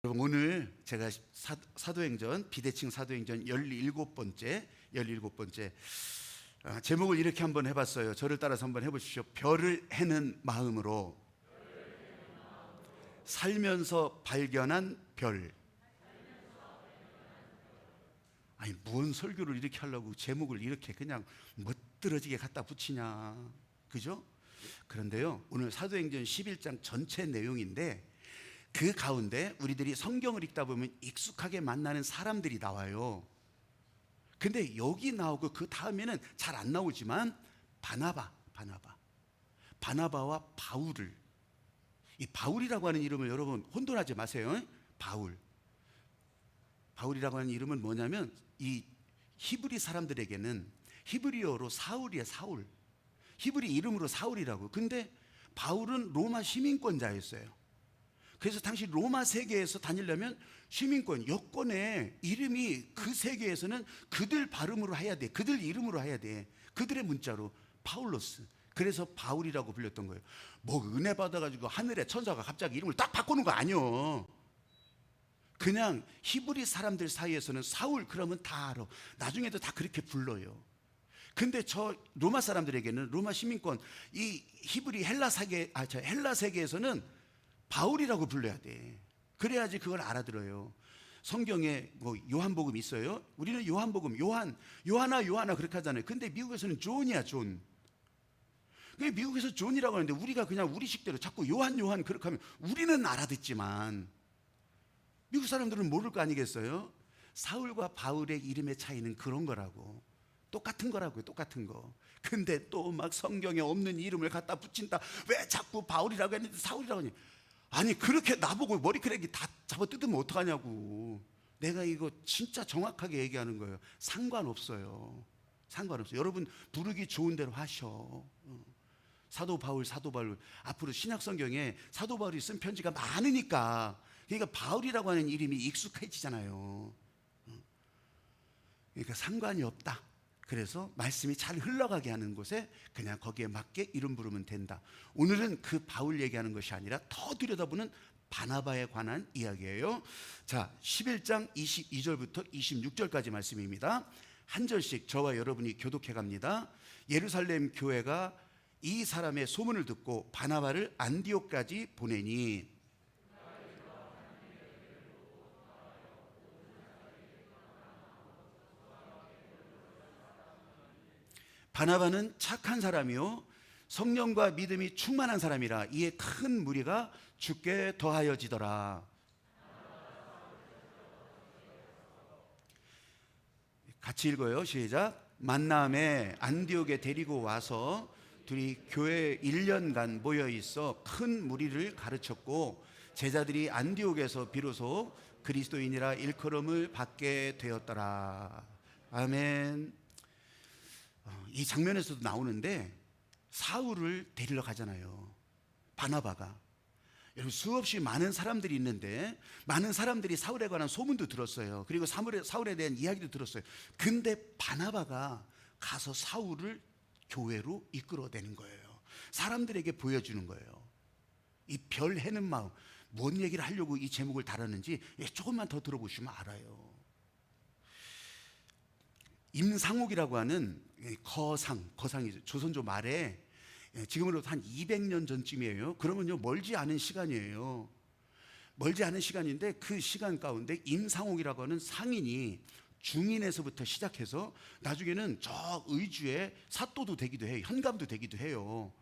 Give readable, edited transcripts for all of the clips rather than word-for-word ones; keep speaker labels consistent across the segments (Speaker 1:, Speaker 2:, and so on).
Speaker 1: 여러분, 오늘 제가 사도행전, 비대칭 사도행전 17번째 제목을 이렇게 한번 해봤어요. 저를 따라서 한번 해보십시오. 별을 해는 마음으로 살면서 발견한 별. 아니, 뭔 설교를 이렇게 하려고 제목을 이렇게 그냥 멋들어지게 갖다 붙이냐, 그죠? 그런데요, 오늘 사도행전 11장 전체 내용인데 그 가운데 우리들이 성경을 읽다 보면 익숙하게 만나는 사람들이 나와요. 근데 여기 나오고 그 다음에는 잘 안 나오지만 바나바와 바울을, 이 바울이라고 하는 이름을 여러분 혼돈하지 마세요. 바울이라고 하는 이름은 뭐냐면 이 히브리 사람들에게는 히브리어로 사울이에요. 사울. 히브리 이름으로 사울이라고. 근데 바울은 로마 시민권자였어요. 그래서 당시 로마 세계에서 다니려면 시민권, 여권에 이름이 그 세계에서는 그들 발음으로 해야 돼. 그들 이름으로 해야 돼. 그들의 문자로 파울로스. 그래서 바울이라고 불렸던 거예요. 뭐 은혜 받아가지고 하늘의 천사가 갑자기 이름을 딱 바꾸는 거 아니요. 그냥 히브리 사람들 사이에서는 사울 그러면 다 알아. 나중에도 다 그렇게 불러요. 근데 저 로마 사람들에게는, 로마 시민권, 이 히브리 헬라 세계에서는 바울이라고 불러야 돼. 그래야지 그걸 알아들어요. 성경에 뭐 요한복음 있어요. 우리는 요한복음, 요하나 그렇게 하잖아요. 근데 미국에서는 존이야, 존. 미국에서 존이라고 하는데 우리가 그냥 우리식대로 자꾸 요한 그렇게 하면 우리는 알아듣지만 미국 사람들은 모를 거 아니겠어요? 사울과 바울의 이름의 차이는 그런 거라고. 똑같은 거라고요, 똑같은 거. 근데 또 막 성경에 없는 이름을 갖다 붙인다. 왜 자꾸 바울이라고 했는데 사울이라고 하니? 아니, 그렇게 나보고 머리카락이 다 잡아 뜯으면 어떡하냐고. 내가 이거 진짜 정확하게 얘기하는 거예요. 상관없어요. 여러분 부르기 좋은 대로 하셔. 사도 바울. 앞으로 신약 성경에 사도 바울이 쓴 편지가 많으니까, 그러니까 바울이라고 하는 이름이 익숙해지잖아요. 그러니까 상관이 없다. 그래서 말씀이 잘 흘러가게 하는 곳에 그냥 거기에 맞게 이름 부르면 된다. 오늘은 그 바울 얘기하는 것이 아니라 더 들여다보는 바나바에 관한 이야기예요. 자, 11장 22절부터 26절까지 말씀입니다. 한 절씩 저와 여러분이 교독해 갑니다. 예루살렘 교회가 이 사람의 소문을 듣고 바나바를 안디옥까지 보내니, 바나바는 착한 사람이요 성령과 믿음이 충만한 사람이라 이에 큰 무리가 주께 더하여지더라. 같이 읽어요. 시작. 만남에 안디옥에 데리고 와서 둘이 교회 1년간 모여 있어 큰 무리를 가르쳤고, 제자들이 안디옥에서 비로소 그리스도인이라 일컬음을 받게 되었더라. 아멘. 이 장면에서도 나오는데 사울을 데리러 가잖아요, 바나바가. 여러분, 수없이 많은 사람들이 있는데 많은 사람들이 사울에 관한 소문도 들었어요. 그리고 사울에 대한 이야기도 들었어요. 근데 바나바가 가서 사울을 교회로 이끌어내는 거예요. 사람들에게 보여주는 거예요. 이 별 해는 마음, 뭔 얘기를 하려고 이 제목을 달았는지 조금만 더 들어보시면 알아요. 임상옥이라고 하는 거상이죠. 조선조 말에, 지금으로부터 한 200년 전쯤이에요. 그러면요, 멀지 않은 시간이에요. 멀지 않은 시간인데 그 시간 가운데 임상옥이라고 하는 상인이 중인에서부터 시작해서 나중에는 저 의주의 사또도 되기도 해요. 현감도 되기도 해요.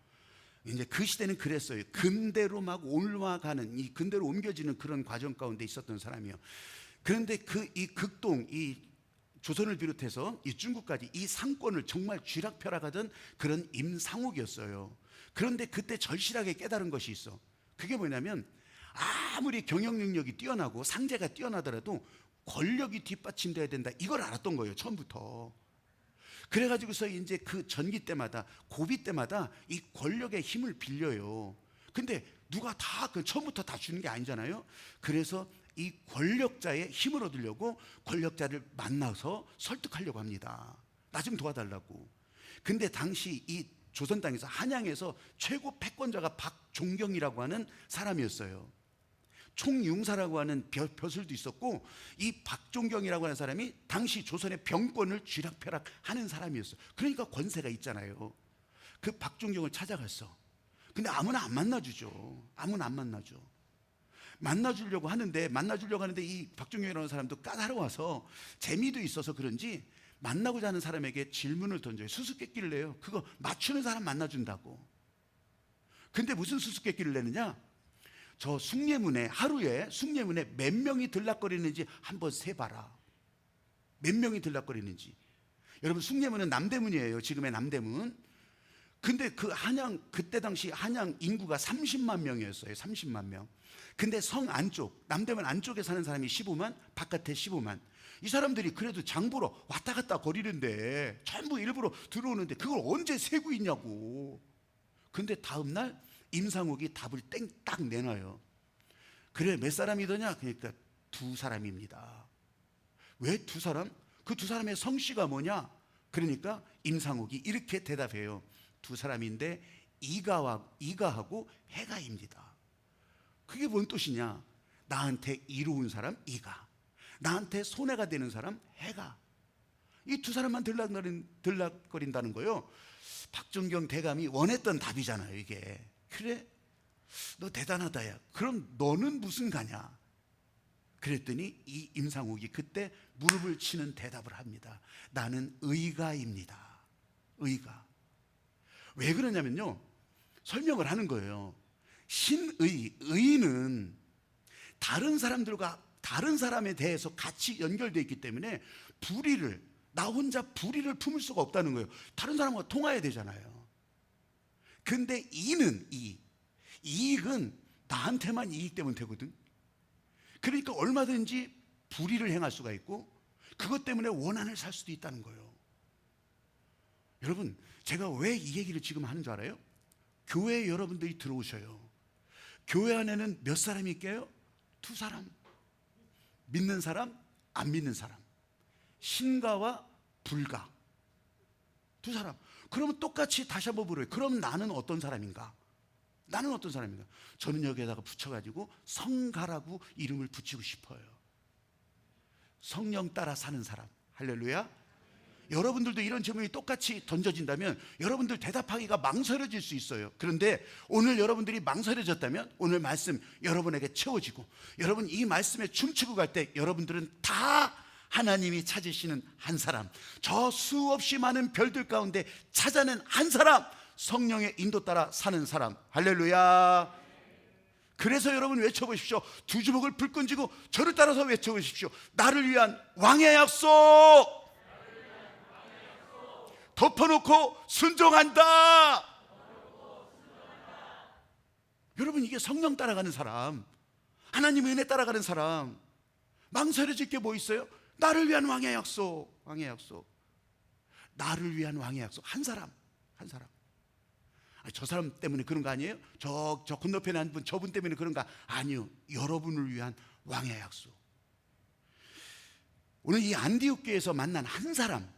Speaker 1: 이제 그 시대는 그랬어요. 근대로 막 올라가는, 이 근대로 옮겨지는 그런 과정 가운데 있었던 사람이에요. 그런데 이 극동, 이 조선을 비롯해서 이 중국까지 이 상권을 정말 쥐락펴락하던 그런 임상옥이었어요. 그런데 그때 절실하게 깨달은 것이 있어. 그게 뭐냐면, 아무리 경영 능력이 뛰어나고 상제가 뛰어나더라도 권력이 뒷받침돼야 된다, 이걸 알았던 거예요, 처음부터. 그래가지고서 이제 그 전기 때마다, 고비 때마다 이 권력의 힘을 빌려요. 근데 누가 다 처음부터 다 주는 게 아니잖아요. 그래서 이 권력자의 힘을 얻으려고 권력자를 만나서 설득하려고 합니다. 나 좀 도와달라고. 근데 당시 이 조선 땅에서, 한양에서 최고 패권자가 박종경이라고 하는 사람이었어요. 총융사라고 하는 벼슬도 있었고, 이 박종경이라고 하는 사람이 당시 조선의 병권을 쥐락펴락하는 사람이었어. 그러니까 권세가 있잖아요. 그 박종경을 찾아갔어. 근데 아무나 안 만나주죠. 아무나 안 만나줘. 만나주려고 하는데 이 박종경이라는 사람도 까다로워서 재미도 있어서 그런지 만나고자 하는 사람에게 질문을 던져요. 수수께끼를 내요. 그거 맞추는 사람 만나준다고. 근데 무슨 수수께끼를 내느냐? 저 하루에 숭례문에 몇 명이 들락거리는지 한번 세봐라. 몇 명이 들락거리는지. 여러분, 숭례문은 남대문이에요. 지금의 남대문. 근데 그때 당시 한양 인구가 30만 명이었어요. 30만 명. 근데 성 안쪽, 남대문 안쪽에 사는 사람이 15만, 바깥에 15만. 이 사람들이 그래도 장보러 왔다 갔다 거리는데 전부 일부러 들어오는데 그걸 언제 세고 있냐고. 근데 다음날 임상옥이 답을 딱 내놔요. 그래, 몇 사람이더냐? 그러니까 2사람입니다. 왜 2사람? 그 2사람의 성씨가 뭐냐? 그러니까 임상옥이 이렇게 대답해요. 2사람인데 이가하고 해가입니다. 그게 뭔 뜻이냐? 나한테 이로운 사람 이가, 나한테 손해가 되는 사람 해가. 이 2사람만 들락거린다는 거예요. 박종경 대감이 원했던 답이잖아요, 이게. 그래? 너 대단하다, 야. 그럼 너는 무슨 가냐? 그랬더니 이 임상옥이 그때 무릎을 치는 대답을 합니다. 나는 의가입니다. 의가. 왜 그러냐면요, 설명을 하는 거예요. 의는 다른 사람에 대해서 같이 연결되어 있기 때문에 나 혼자 불의를 품을 수가 없다는 거예요. 다른 사람과 통화해야 되잖아요. 근데 이익은 나한테만 이익 되면 되거든. 그러니까 얼마든지 불의를 행할 수가 있고 그것 때문에 원한을 살 수도 있다는 거예요. 여러분, 제가 왜 이 얘기를 지금 하는 줄 알아요? 교회에 여러분들이 들어오셔요. 교회 안에는 몇 사람이 있게요? 2사람. 믿는 사람, 안 믿는 사람. 신가와 불가. 2사람. 그러면 똑같이 다시 한번 물어요. 그럼 나는 어떤 사람인가? 저는 여기에다가 붙여가지고 성가라고 이름을 붙이고 싶어요. 성령 따라 사는 사람. 할렐루야. 여러분들도 이런 질문이 똑같이 던져진다면 여러분들 대답하기가 망설여질 수 있어요. 그런데 오늘 여러분들이 망설여졌다면 오늘 말씀 여러분에게 채워지고 여러분 이 말씀에 춤추고 갈 때 여러분들은 다 하나님이 찾으시는 한 사람, 저 수없이 많은 별들 가운데 찾아낸 한 사람, 성령의 인도 따라 사는 사람. 할렐루야. 그래서 여러분 외쳐보십시오. 2주먹을 불끈 쥐고 저를 따라서 외쳐보십시오. 나를 위한 왕의 약속 덮어놓고 순종한다. 여러분, 이게 성령 따라가는 사람, 하나님의 은혜 따라가는 사람. 망설여질 게 뭐 있어요? 나를 위한 왕의 약속. 나를 위한 왕의 약속. 한 사람. 저 사람 때문에 그런 거 아니에요? 저 건너편에 한 분, 저분 때문에 그런가? 아니요. 여러분을 위한 왕의 약속. 오늘 이 안디옥 교회에서 만난 한 사람.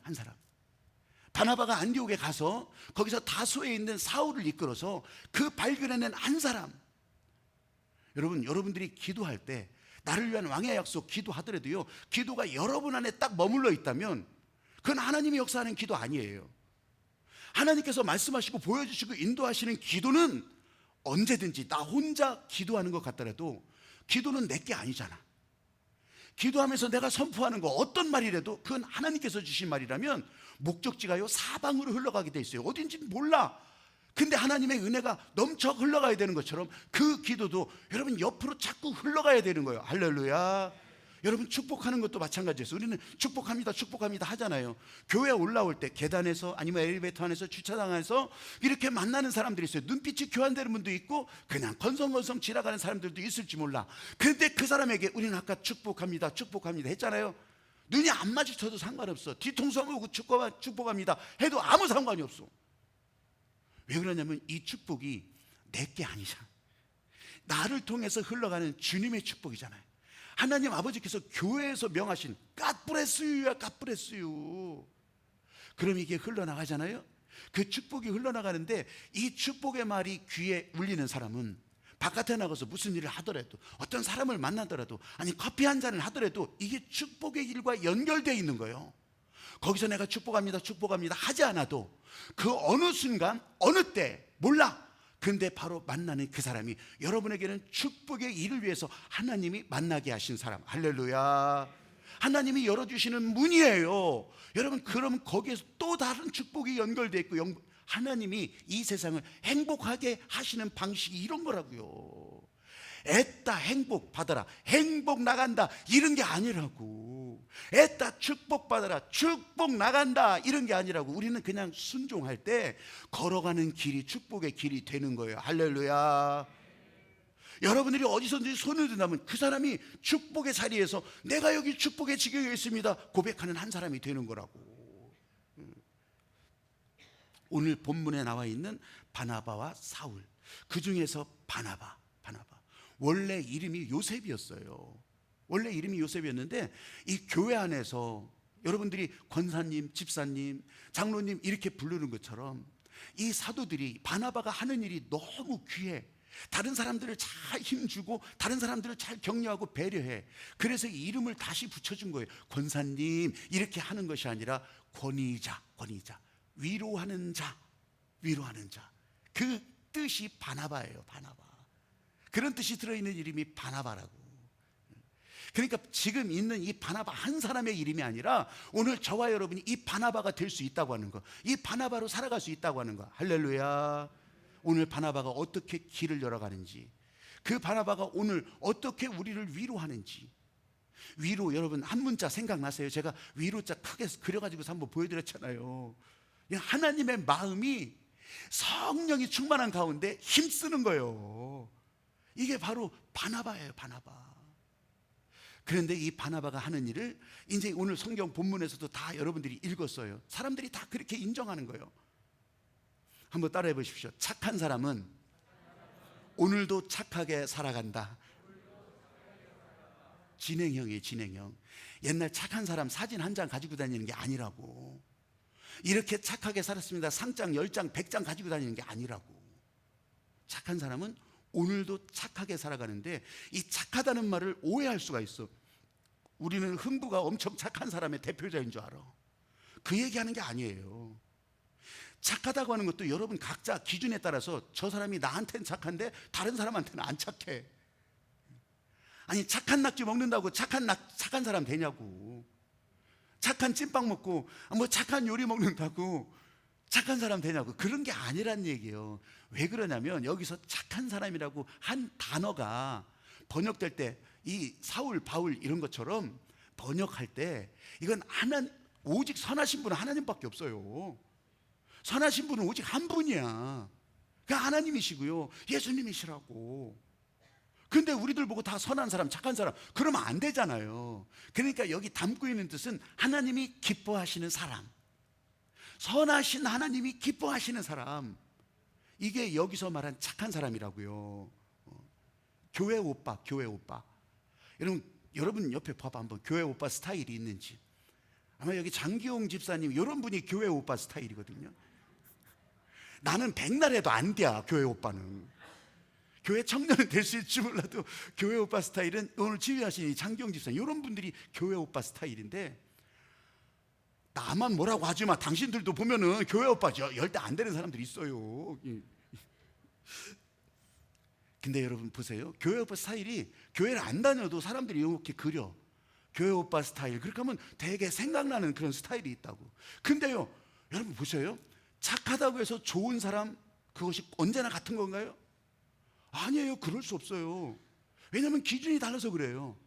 Speaker 1: 바나바가 안디옥에 가서 거기서 다소에 있는 사울을 이끌어서 그 발견해낸 한 사람. 여러분들이 기도할 때 나를 위한 왕의 약속 기도하더라도요, 기도가 여러분 안에 딱 머물러 있다면 그건 하나님이 역사하는 기도 아니에요. 하나님께서 말씀하시고 보여주시고 인도하시는 기도는 언제든지 나 혼자 기도하는 것 같더라도 기도는 내게 아니잖아. 기도하면서 내가 선포하는 거 어떤 말이라도 그건 하나님께서 주신 말이라면 목적지가요 사방으로 흘러가게 돼 있어요. 어딘지 몰라. 근데 하나님의 은혜가 넘쳐 흘러가야 되는 것처럼 그 기도도 여러분 옆으로 자꾸 흘러가야 되는 거예요. 할렐루야. 여러분, 축복하는 것도 마찬가지예요. 우리는 축복합니다 하잖아요. 교회 올라올 때 계단에서 아니면 엘리베이터 안에서 주차장 안에서 이렇게 만나는 사람들이 있어요. 눈빛이 교환되는 분도 있고 그냥 건성건성 지나가는 사람들도 있을지 몰라. 근데 그 사람에게 우리는 아까 축복합니다 했잖아요. 눈이 안 마주쳐도 상관없어. 뒤통수 한번 오고 축복합니다 해도 아무 상관이 없어. 왜 그러냐면 이 축복이 내게 아니잖아. 나를 통해서 흘러가는 주님의 축복이잖아요. 하나님 아버지께서 교회에서 명하신 갓브레스유야. 그럼 이게 흘러나가잖아요. 그 축복이 흘러나가는데 이 축복의 말이 귀에 울리는 사람은 바깥에 나가서 무슨 일을 하더라도, 어떤 사람을 만나더라도, 아니 커피 한 잔을 하더라도 이게 축복의 일과 연결되어 있는 거예요. 거기서 내가 축복합니다 축복합니다 하지 않아도 그 어느 순간 어느 때 몰라, 근데 바로 만나는 그 사람이 여러분에게는 축복의 일을 위해서 하나님이 만나게 하신 사람. 할렐루야. 하나님이 열어주시는 문이에요. 여러분, 그럼 거기에서 또 다른 축복이 연결되어 있고, 하나님이 이 세상을 행복하게 하시는 방식이 이런 거라고요. 애따 행복 받아라, 행복 나간다, 이런 게 아니라고. 애따 축복 받아라, 축복 나간다, 이런 게 아니라고. 우리는 그냥 순종할 때 걸어가는 길이 축복의 길이 되는 거예요. 할렐루야. 여러분들이 어디서든지 손을 든다면 그 사람이 축복의 자리에서 내가 여기 축복의 지경에 있습니다 고백하는 한 사람이 되는 거라고. 오늘 본문에 나와 있는 바나바와 사울, 그 중에서 바나바 원래 이름이 요셉이었어요. 원래 이름이 요셉이었는데 이 교회 안에서 여러분들이 권사님, 집사님, 장로님 이렇게 부르는 것처럼 이 사도들이 바나바가 하는 일이 너무 귀해. 다른 사람들을 잘 힘주고 다른 사람들을 잘 격려하고 배려해. 그래서 이 이름을 다시 붙여준 거예요. 권사님 이렇게 하는 것이 아니라 권위자, 위로하는 자. 그 뜻이 바나바예요. 바나바. 그런 뜻이 들어있는 이름이 바나바라고. 그러니까 지금 있는 이 바나바 한 사람의 이름이 아니라 오늘 저와 여러분이 이 바나바가 될 수 있다고 하는 거, 이 바나바로 살아갈 수 있다고 하는 거. 할렐루야. 오늘 바나바가 어떻게 길을 열어가는지, 그 바나바가 오늘 어떻게 우리를 위로하는지. 위로, 여러분 한 문자 생각나세요? 제가 위로자 크게 그려가지고 한번 보여드렸잖아요. 하나님의 마음이 성령이 충만한 가운데 힘쓰는 거예요. 이게 바로 바나바예요. 바나바. 그런데 이 바나바가 하는 일을 이제 오늘 성경 본문에서도 다 여러분들이 읽었어요. 사람들이 다 그렇게 인정하는 거예요. 한번 따라해 보십시오. 착한 사람은 오늘도 착하게 살아간다. 진행형이에요. 진행형. 옛날 착한 사람 사진 한 장 가지고 다니는 게 아니라고. 이렇게 착하게 살았습니다 상장 10장 100장 가지고 다니는 게 아니라고. 착한 사람은 오늘도 착하게 살아가는데, 이 착하다는 말을 오해할 수가 있어. 우리는 흥부가 엄청 착한 사람의 대표자인 줄 알아. 그 얘기하는 게 아니에요. 착하다고 하는 것도 여러분 각자 기준에 따라서 저 사람이 나한테는 착한데 다른 사람한테는 안 착해. 아니 착한 낙지 먹는다고 착한 사람 되냐고. 착한 찐빵 먹고 뭐 착한 요리 먹는다고 착한 사람 되냐고. 그런 게 아니란 얘기예요. 왜 그러냐면 여기서 착한 사람이라고 한 단어가 번역될 때 이 사울, 바울 이런 것처럼 번역할 때 이건 오직 선하신 분은 하나님밖에 없어요. 선하신 분은 오직 한 분이야. 그 하나님이시고요, 예수님이시라고. 근데 우리들 보고 다 선한 사람, 착한 사람 그러면 안 되잖아요. 그러니까 여기 담고 있는 뜻은 하나님이 기뻐하시는 사람, 선하신 하나님이 기뻐하시는 사람, 이게 여기서 말한 착한 사람이라고요. 교회 오빠. 여러분 옆에 봐봐 한번. 교회 오빠 스타일이 있는지. 아마 여기 장기용 집사님 이런 분이 교회 오빠 스타일이거든요. 나는 백날 해도 안 돼. 교회 오빠는. 교회 청년은 될 수 있을지 몰라도 교회 오빠 스타일은 오늘 지휘하신 장기용 집사님 이런 분들이 교회 오빠 스타일인데, 나만 뭐라고 하지 마. 당신들도 보면은 교회 오빠 열대 안 되는 사람들이 있어요. 근데 여러분 보세요. 교회 오빠 스타일이, 교회를 안 다녀도 사람들이 이렇게 그려. 교회 오빠 스타일. 그렇게 하면 되게 생각나는 그런 스타일이 있다고. 근데요, 여러분 보세요. 착하다고 해서 좋은 사람 그것이 언제나 같은 건가요? 아니에요. 그럴 수 없어요. 왜냐하면 기준이 달라서 그래요.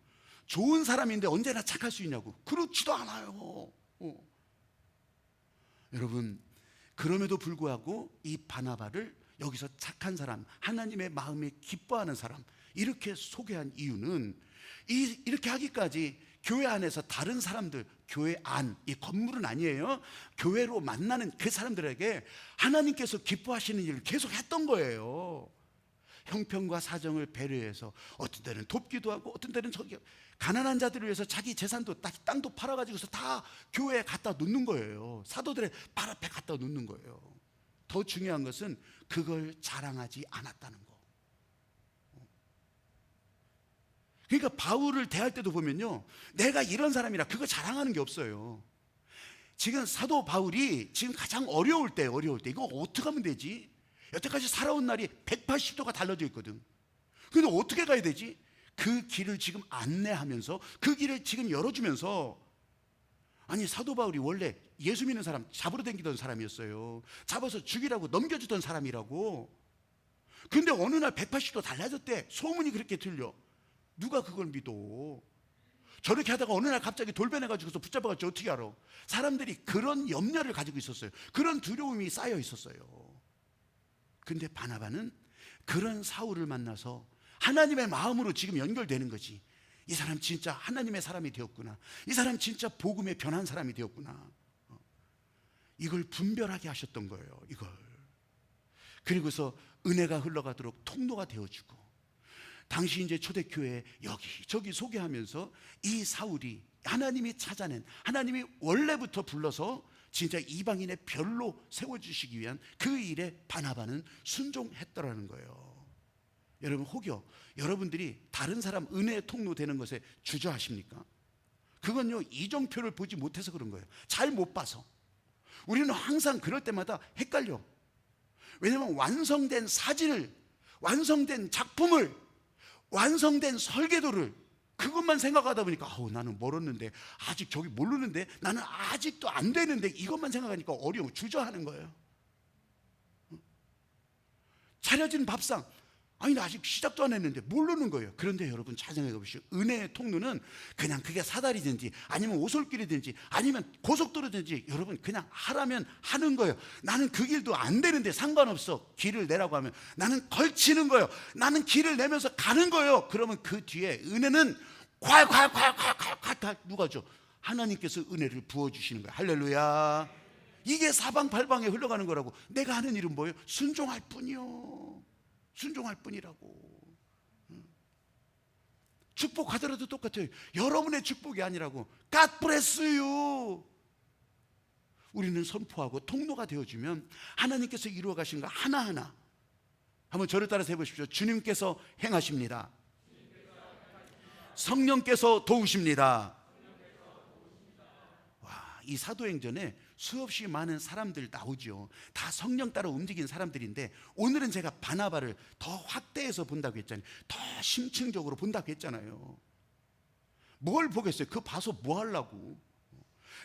Speaker 1: 좋은 사람인데 언제나 착할 수 있냐고. 그렇지도 않아요. 여러분, 그럼에도 불구하고 이 바나바를 여기서 착한 사람, 하나님의 마음에 기뻐하는 사람 이렇게 소개한 이유는, 이렇게 하기까지 교회 안에서 다른 사람들, 교회 안, 이 건물은 아니에요. 교회로 만나는 그 사람들에게 하나님께서 기뻐하시는 일을 계속 했던 거예요. 형편과 사정을 배려해서 어떤 때는 돕기도 하고, 어떤 때는 저기 가난한 자들을 위해서 자기 재산도 땅도 팔아가지고서 다 교회에 갖다 놓는 거예요. 사도들의 발 앞에 갖다 놓는 거예요. 더 중요한 것은 그걸 자랑하지 않았다는 거. 그러니까 바울을 대할 때도 보면요, 내가 이런 사람이라 그거 자랑하는 게 없어요. 지금 사도 바울이 지금 가장 어려울 때 이거 어떻게 하면 되지? 여태까지 살아온 날이 180도가 달라져 있거든. 근데 어떻게 가야 되지? 그 길을 지금 안내하면서, 그 길을 지금 열어주면서, 아니 사도 바울이 원래 예수 믿는 사람 잡으러 다니던 사람이었어요. 잡아서 죽이라고 넘겨주던 사람이라고. 근데 어느 날 180도 달라졌대. 소문이 그렇게 들려. 누가 그걸 믿어? 저렇게 하다가 어느 날 갑자기 돌변해가지고서 붙잡아가지고 어떻게 알아? 사람들이 그런 염려를 가지고 있었어요. 그런 두려움이 쌓여 있었어요. 근데 바나바는 그런 사울을 만나서 하나님의 마음으로 지금 연결되는 거지. 이 사람 진짜 하나님의 사람이 되었구나. 이 사람 진짜 복음에 변한 사람이 되었구나. 이걸 분별하게 하셨던 거예요. 이걸. 그리고서 은혜가 흘러가도록 통로가 되어주고, 당시 이제 초대교회 여기저기 소개하면서 이 사울이 하나님이 찾아낸, 하나님이 원래부터 불러서 진짜 이방인의 별로 세워주시기 위한 그 일에 바나바는 순종했더라는 거예요. 여러분, 혹여 여러분들이 다른 사람 은혜의 통로 되는 것에 주저하십니까? 그건요, 이정표를 보지 못해서 그런 거예요. 잘 못 봐서. 우리는 항상 그럴 때마다 헷갈려. 왜냐하면 완성된 사진을, 완성된 작품을, 완성된 설계도를 그것만 생각하다 보니까 나는 멀었는데, 아직 저기 모르는데, 나는 아직도 안 되는데, 이것만 생각하니까 어려워. 주저하는 거예요. 차려진 밥상, 아니 나 아직 시작도 안 했는데 모르는 거예요. 그런데 여러분 잘 생각해 보시오. 은혜의 통로는 그냥 그게 사다리든지 아니면 오솔길이든지 아니면 고속도로든지 여러분 그냥 하라면 하는 거예요. 나는 그 길도 안 되는데 상관없어. 길을 내라고 하면 나는 걸치는 거예요. 나는 길을 내면서 가는 거예요. 그러면 그 뒤에 은혜는 콸콸콸콸콸콸 다 누가 줘? 하나님께서 은혜를 부어주시는 거예요. 할렐루야. 이게 사방팔방에 흘러가는 거라고. 내가 하는 일은 뭐예요? 순종할 뿐이요. 순종할 뿐이라고. 축복하더라도 똑같아요. 여러분의 축복이 아니라고. God bless you. 우리는 선포하고 통로가 되어주면 하나님께서 이루어 가신 거 하나하나. 한번 저를 따라서 해보십시오. 주님께서 행하십니다. 성령께서 도우십니다. 와, 이 사도행전에 수없이 많은 사람들 나오죠. 다 성령 따라 움직인 사람들인데, 오늘은 제가 바나바를 더 확대해서 본다고 했잖아요. 더 심층적으로 본다고 했잖아요. 뭘 보겠어요? 그거 봐서 뭐 하려고.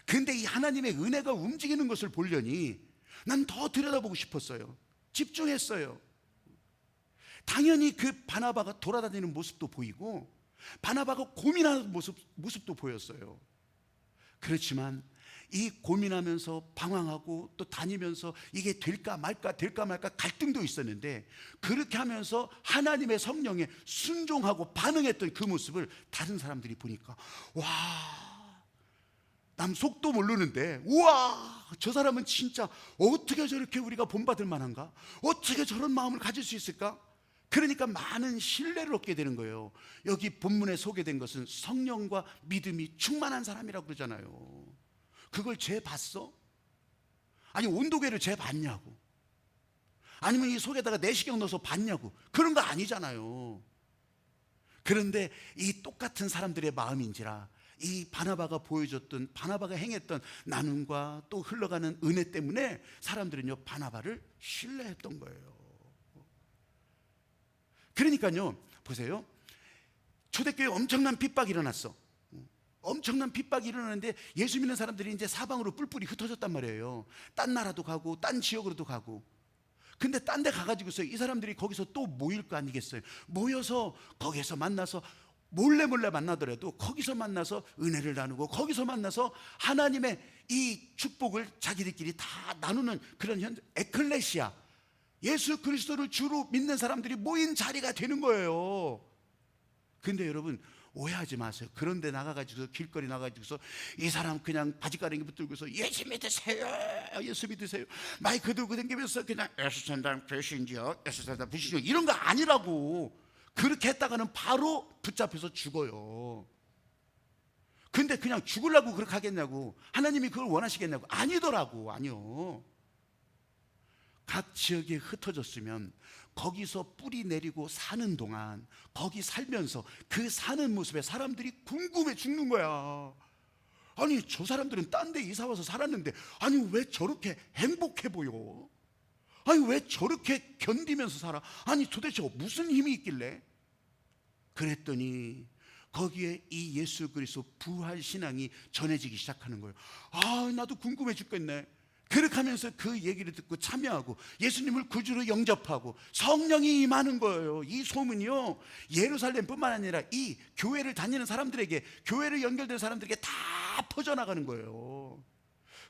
Speaker 1: 근데 이 하나님의 은혜가 움직이는 것을 보려니 난 더 들여다보고 싶었어요. 집중했어요. 당연히 그 바나바가 돌아다니는 모습도 보이고 바나바가 고민하는 모습도 보였어요. 그렇지만 이 고민하면서 방황하고 또 다니면서 이게 될까 말까 갈등도 있었는데, 그렇게 하면서 하나님의 성령에 순종하고 반응했던 그 모습을 다른 사람들이 보니까, 와, 남 속도 모르는데 우와, 저 사람은 진짜 어떻게 저렇게 우리가 본받을 만한가? 어떻게 저런 마음을 가질 수 있을까? 그러니까 많은 신뢰를 얻게 되는 거예요. 여기 본문에 소개된 것은 성령과 믿음이 충만한 사람이라고 그러잖아요. 그걸 쟤 봤어? 아니 온도계를 쟤 봤냐고. 아니면 이 속에다가 내시경 넣어서 봤냐고. 그런 거 아니잖아요. 그런데 이 똑같은 사람들의 마음인지라 이 바나바가 보여줬던, 바나바가 행했던 나눔과 또 흘러가는 은혜 때문에 사람들은요 바나바를 신뢰했던 거예요. 그러니까요, 보세요. 초대교회에 엄청난 핍박이 일어났어. 엄청난 핍박이 일어나는데 예수 믿는 사람들이 이제 사방으로 뿔뿔이 흩어졌단 말이에요. 딴 나라도 가고 딴 지역으로도 가고. 근데 딴 데 가가지고서 이 사람들이 거기서 또 모일 거 아니겠어요? 모여서 거기서 만나서 몰래 만나더라도 거기서 만나서 은혜를 나누고 거기서 만나서 하나님의 이 축복을 자기들끼리 다 나누는 그런 에클레시아, 예수 그리스도를 주로 믿는 사람들이 모인 자리가 되는 거예요. 근데 여러분 오해하지 마세요. 그런데 나가가지고 길거리 나가가지고서 이 사람 그냥 바지가랑이 붙들고서 예수 믿으세요, 예수 믿으세요 마이크 들고 다니면서 그냥 예수 산다는 배신지요, 예수 산다는 불신이요, 이런 거 아니라고. 그렇게 했다가는 바로 붙잡혀서 죽어요. 근데 그냥 죽으려고 그렇게 하겠냐고. 하나님이 그걸 원하시겠냐고. 아니더라고. 아니요. 각 지역에 흩어졌으면 거기서 뿌리 내리고 사는 동안 거기 살면서 그 사는 모습에 사람들이 궁금해 죽는 거야. 아니 저 사람들은 딴 데 이사 와서 살았는데 아니 왜 저렇게 행복해 보여? 아니 왜 저렇게 견디면서 살아? 아니 도대체 무슨 힘이 있길래? 그랬더니 거기에 이 예수 그리스도 부활 신앙이 전해지기 시작하는 거예요. 아 나도 궁금해 죽겠네. 그렇게 하면서 그 얘기를 듣고 참여하고 예수님을 구주로 영접하고 성령이 임하는 거예요. 이 소문이요 예루살렘뿐만 아니라 이 교회를 다니는 사람들에게, 교회를 연결된 사람들에게 다 퍼져나가는 거예요.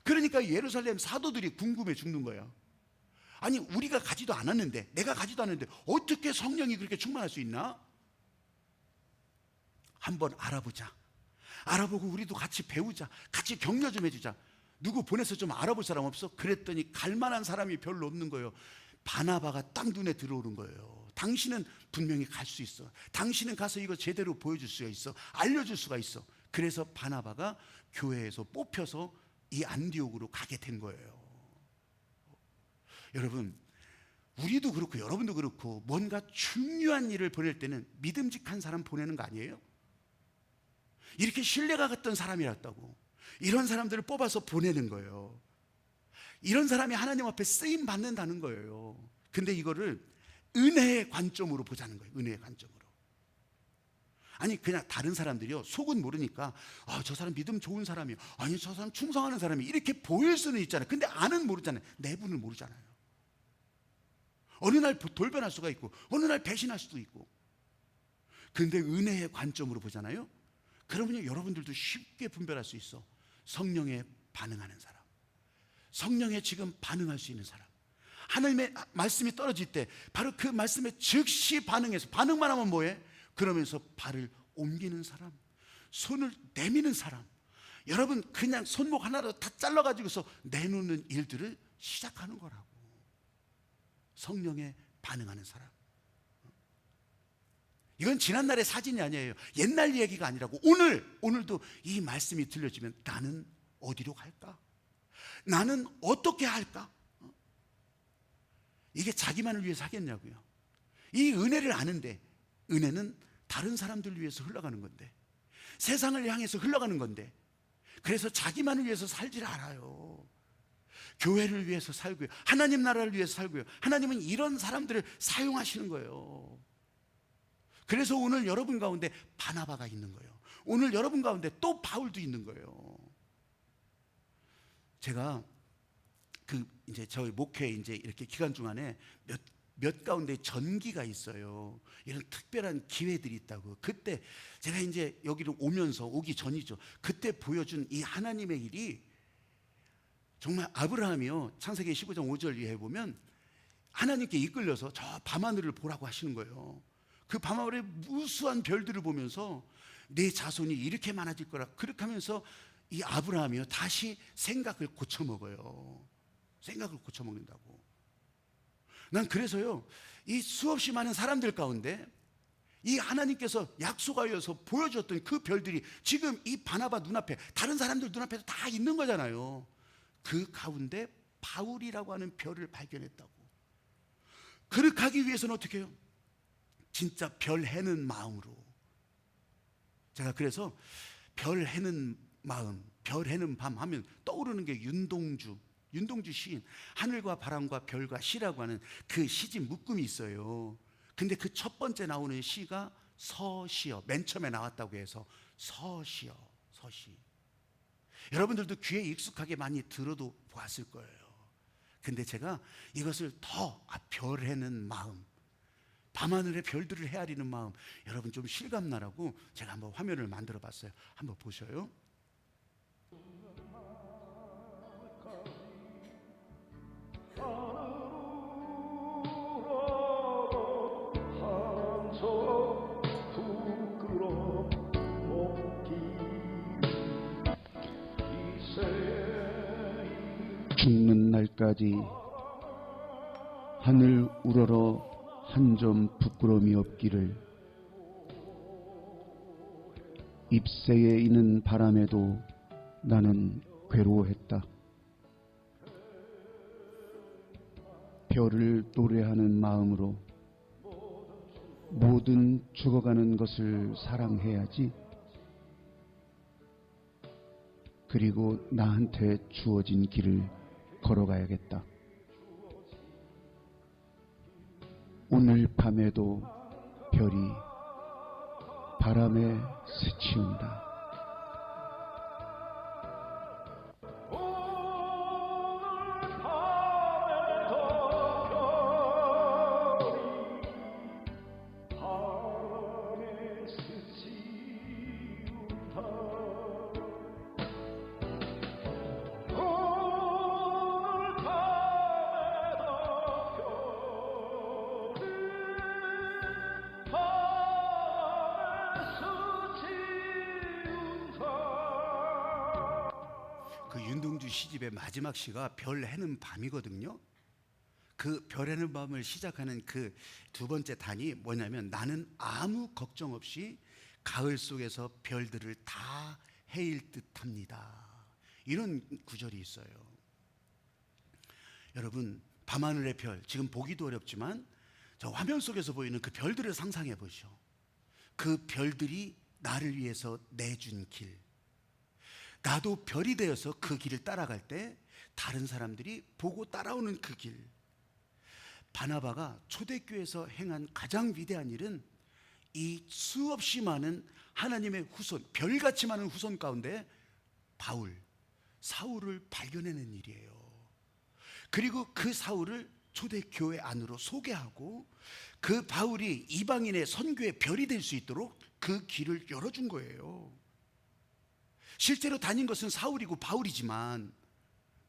Speaker 1: 그러니까 예루살렘 사도들이 궁금해 죽는 거예요. 아니 우리가 가지도 않았는데, 내가 가지도 않았는데 어떻게 성령이 그렇게 충만할 수 있나? 한번 알아보자. 알아보고 우리도 같이 배우자. 같이 격려 좀 해주자. 누구 보내서 좀 알아볼 사람 없어? 그랬더니 갈만한 사람이 별로 없는 거예요. 바나바가 딱 눈에 들어오는 거예요. 당신은 분명히 갈 수 있어. 당신은 가서 이거 제대로 보여줄 수가 있어. 알려줄 수가 있어. 그래서 바나바가 교회에서 뽑혀서 이 안디옥으로 가게 된 거예요. 여러분, 우리도 그렇고 여러분도 그렇고 뭔가 중요한 일을 보낼 때는 믿음직한 사람 보내는 거 아니에요? 이렇게 신뢰가 갔던 사람이었다고 이런 사람들을 뽑아서 보내는 거예요. 이런 사람이 하나님 앞에 쓰임 받는다는 거예요. 근데 이거를 은혜의 관점으로 보자는 거예요. 은혜의 관점으로. 아니 그냥 다른 사람들이요 속은 모르니까 아, 저 사람 믿음 좋은 사람이요, 아니 저 사람 충성하는 사람이 이렇게 보일 수는 있잖아요. 근데 안은 모르잖아요. 내분을 모르잖아요. 어느 날 돌변할 수가 있고 어느 날 배신할 수도 있고. 근데 은혜의 관점으로 보잖아요. 그러면 여러분들도 쉽게 분별할 수 있어. 성령에 반응하는 사람, 성령에 지금 반응할 수 있는 사람, 하나님의 말씀이 떨어질 때 바로 그 말씀에 즉시 반응해서, 반응만 하면 뭐해? 그러면서 발을 옮기는 사람, 손을 내미는 사람. 여러분 그냥 손목 하나로 다 잘라가지고서 내놓는 일들을 시작하는 거라고. 성령에 반응하는 사람. 이건 지난날의 사진이 아니에요. 옛날 얘기가 아니라고. 오늘도 이 말씀이 들려지면 나는 어디로 갈까? 나는 어떻게 할까? 이게 자기만을 위해서 하겠냐고요. 이 은혜를 아는데, 은혜는 다른 사람들을 위해서 흘러가는 건데, 세상을 향해서 흘러가는 건데, 그래서 자기만을 위해서 살질 않아요. 교회를 위해서 살고요, 하나님 나라를 위해서 살고요. 하나님은 이런 사람들을 사용하시는 거예요. 그래서 오늘 여러분 가운데 바나바가 있는 거예요. 오늘 여러분 가운데 또 바울도 있는 거예요. 제가 이제 저희 목회 이제 이렇게 기간 중간에 몇 가운데 전기가 있어요. 이런 특별한 기회들이 있다고. 그때 제가 이제 여기로 오기 전이죠. 그때 보여준 이 하나님의 일이 정말 아브라함이요. 창세기 15장 5절 이하에 보면 하나님께 이끌려서 저 밤하늘을 보라고 하시는 거예요. 그 밤하늘의 무수한 별들을 보면서 내 자손이 이렇게 많아질 거라. 그렇게 하면서 이 아브라함이요 다시 생각을 고쳐먹어요. 생각을 고쳐먹는다고. 난 그래서요 이 수없이 많은 사람들 가운데 이 하나님께서 약속하여서 보여줬던 그 별들이 지금 이 바나바 눈앞에, 다른 사람들 눈앞에도 다 있는 거잖아요. 그 가운데 바울이라고 하는 별을 발견했다고. 그렇게 하기 위해서는 어떻게 해요? 진짜 별 해는 마음으로. 제가 그래서 별 해는 마음, 별 해는 밤 하면 떠오르는 게 윤동주 시인, 하늘과 바람과 별과 시라고 하는 그 시집 묶음이 있어요. 근데 그 첫 번째 나오는 시가 서시여, 맨 처음에 나왔다고 해서 서시여, 서시. 여러분들도 귀에 익숙하게 많이 들어도 보았을 거예요. 근데 제가 이것을 더 별 해는 마음, 밤하늘의 별들을 헤아리는 마음, 여러분 좀 실감나라고 제가 한번 화면을 만들어 봤어요. 한번 보셔요.
Speaker 2: 죽는 날까지 하늘 우러러 한 점 부끄러움이 없기를. 잎새에 이는 바람에도 나는 괴로워했다. 별을 노래하는 마음으로 모든 죽어가는 것을 사랑해야지. 그리고 나한테 주어진 길을 걸어가야겠다. 오늘 밤에도 별이 바람에 스치운다.
Speaker 1: 그 윤동주 시집의 마지막 시가 별 해는 밤이거든요. 그 별 해는 밤을 시작하는 그 두 번째 단이 뭐냐면, 나는 아무 걱정 없이 가을 속에서 별들을 다 헤일 듯합니다. 이런 구절이 있어요. 여러분, 밤하늘의 별, 지금 보기도 어렵지만 저 화면 속에서 보이는 그 별들을 상상해 보시오. 그 별들이 나를 위해서 내준 길, 나도 별이 되어서 그 길을 따라갈 때 다른 사람들이 보고 따라오는 그 길. 바나바가 초대교회에서 행한 가장 위대한 일은 이 수없이 많은 하나님의 후손, 별같이 많은 후손 가운데 사울을 발견해낸 일이에요. 그리고 그 사울을 초대교회 안으로 소개하고 그 바울이 이방인의 선교의 별이 될 수 있도록 그 길을 열어준 거예요. 실제로 다닌 것은 사울이고 바울이지만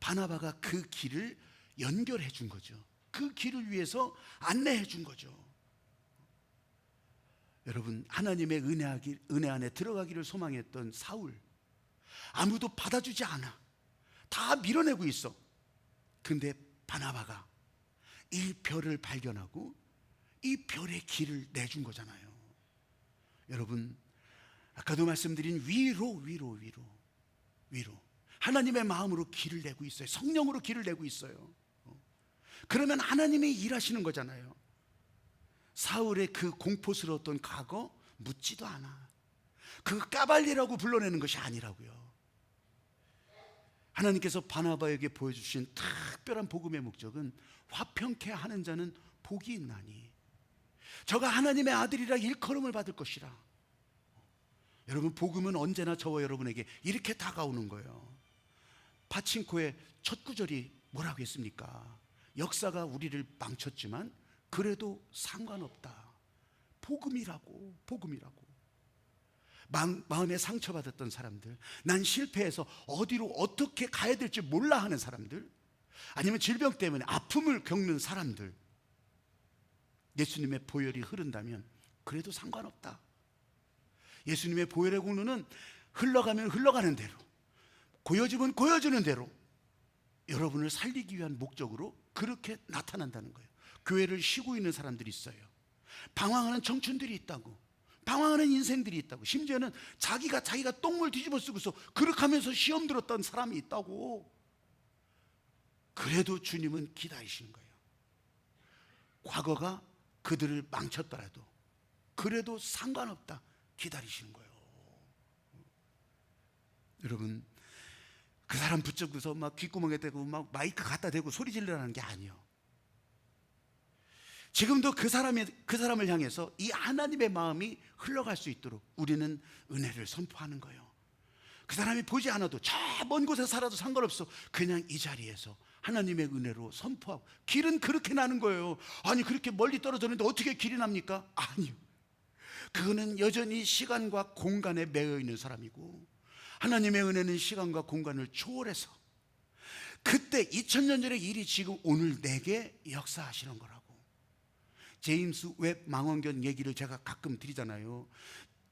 Speaker 1: 바나바가 그 길을 연결해 준 거죠. 그 길을 위해서 안내해 준 거죠. 여러분, 하나님의 은혜 안에 들어가기를 소망했던 사울, 아무도 받아주지 않아. 다 밀어내고 있어. 근데 바나바가 이 별을 발견하고 이 별의 길을 내준 거잖아요. 여러분, 아까도 말씀드린 위로 하나님의 마음으로 길을 내고 있어요. 성령으로 길을 내고 있어요. 그러면 하나님이 일하시는 거잖아요. 사울의 그 공포스러웠던 과거 묻지도 않아. 그 까발리라고 불러내는 것이 아니라고요. 하나님께서 바나바에게 보여주신 특별한 복음의 목적은 화평케 하는 자는 복이 있나니 저가 하나님의 아들이라 일컬음을 받을 것이라. 여러분, 복음은 언제나 저와 여러분에게 이렇게 다가오는 거예요. 파친코의 첫 구절이 뭐라고 했습니까? 역사가 우리를 망쳤지만 그래도 상관없다. 복음이라고. 마음에 상처받았던 사람들, 난 실패해서 어디로 어떻게 가야 될지 몰라 하는 사람들, 아니면 질병 때문에 아픔을 겪는 사람들, 예수님의 보혈이 흐른다면 그래도 상관없다. 예수님의 보혈의 공로는 흘러가면 흘러가는 대로, 고여지면 고여지는 대로 여러분을 살리기 위한 목적으로 그렇게 나타난다는 거예요. 교회를 쉬고 있는 사람들이 있어요. 방황하는 청춘들이 있다고, 방황하는 인생들이 있다고, 심지어는 자기가 똥물 뒤집어 쓰고서 그렇게 하면서 시험 들었던 사람이 있다고. 그래도 주님은 기다리시는 거예요. 과거가 그들을 망쳤더라도 그래도 상관없다, 기다리시는 거예요. 여러분, 그 사람 붙잡고서 막 귓구멍에 대고 막 마이크 갖다 대고 소리 지르라는 게 아니에요. 지금도 그 사람을 향해서 이 하나님의 마음이 흘러갈 수 있도록 우리는 은혜를 선포하는 거예요. 그 사람이 보지 않아도 저 먼 곳에 살아도 상관없어. 그냥 이 자리에서 하나님의 은혜로 선포하고. 길은 그렇게 나는 거예요. 아니, 그렇게 멀리 떨어졌는데 어떻게 길이 납니까? 아니요, 그거는 여전히 시간과 공간에 매여 있는 사람이고, 하나님의 은혜는 시간과 공간을 초월해서 그때 2000년 전의 일이 지금 오늘 내게 역사하시는 거라고. 제임스 웹 망원경 얘기를 제가 가끔 드리잖아요.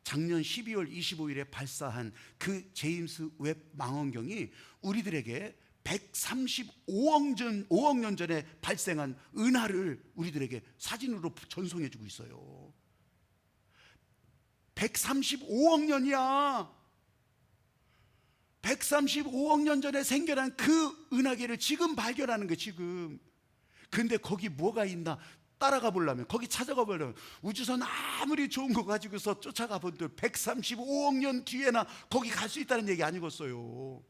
Speaker 1: 작년 12월 25일에 발사한 그 제임스 웹 망원경이 우리들에게 135억 년 전에 발생한 은하를 우리들에게 사진으로 전송해 주고 있어요. 135억 년이야. 135억 년 전에 생겨난 그 은하계를 지금 발견하는 거예요. 지금 근데 거기 뭐가 있나 따라가 보려면, 거기 찾아가 보려면 우주선 아무리 좋은 거 가지고서 쫓아가 본들 135억 년 뒤에나 거기 갈 수 있다는 얘기 아니겠어요.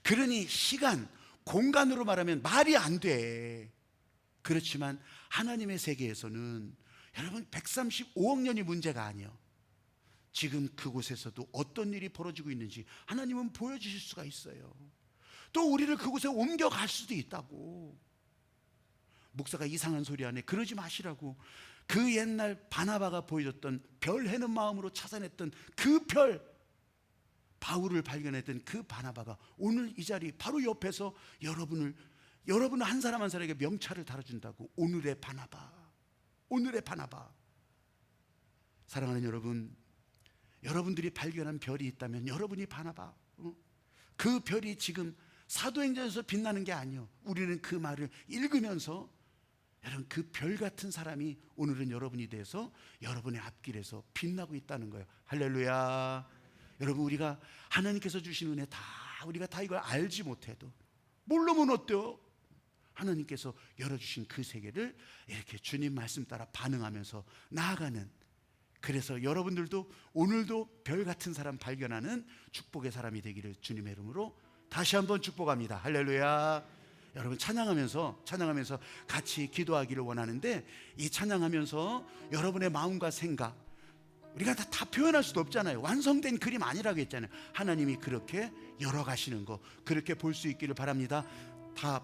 Speaker 1: 그러니 시간, 공간으로 말하면 말이 안 돼. 그렇지만 하나님의 세계에서는 여러분 135억 년이 문제가 아니에요. 지금 그곳에서도 어떤 일이 벌어지고 있는지 하나님은 보여주실 수가 있어요. 또 우리를 그곳에 옮겨갈 수도 있다고. 목사가 이상한 소리 하네. 그러지 마시라고. 그 옛날 바나바가 보여줬던 별 해는 마음으로 찾아냈던 그 별, 바울을 발견했던 그 바나바가 오늘 이 자리 바로 옆에서 여러분 한 사람 한 사람에게 명찰을 달아준다고. 오늘의 바나바, 오늘의 바나바. 사랑하는 여러분, 여러분들이 발견한 별이 있다면 여러분이 바나바. 그 별이 지금 사도행전에서 빛나는 게 아니요. 우리는 그 말을 읽으면서 여러분 그 별 같은 사람이 오늘은 여러분이 돼서 여러분의 앞길에서 빛나고 있다는 거예요. 할렐루야. 여러분, 우리가 하나님께서 주신 은혜 다 우리가 다 이걸 알지 못해도 모르면 어때요? 하나님께서 열어주신 그 세계를 이렇게 주님 말씀 따라 반응하면서 나아가는, 그래서 여러분들도 오늘도 별 같은 사람 발견하는 축복의 사람이 되기를 주님의 이름으로 다시 한번 축복합니다. 할렐루야. 여러분 찬양하면서 같이 기도하기를 원하는데, 이 찬양하면서 여러분의 마음과 생각, 우리가 다 표현할 수도 없잖아요. 완성된 그림 아니라고 했잖아요. 하나님이 그렇게 열어가시는 거, 그렇게 볼 수 있기를 바랍니다. 다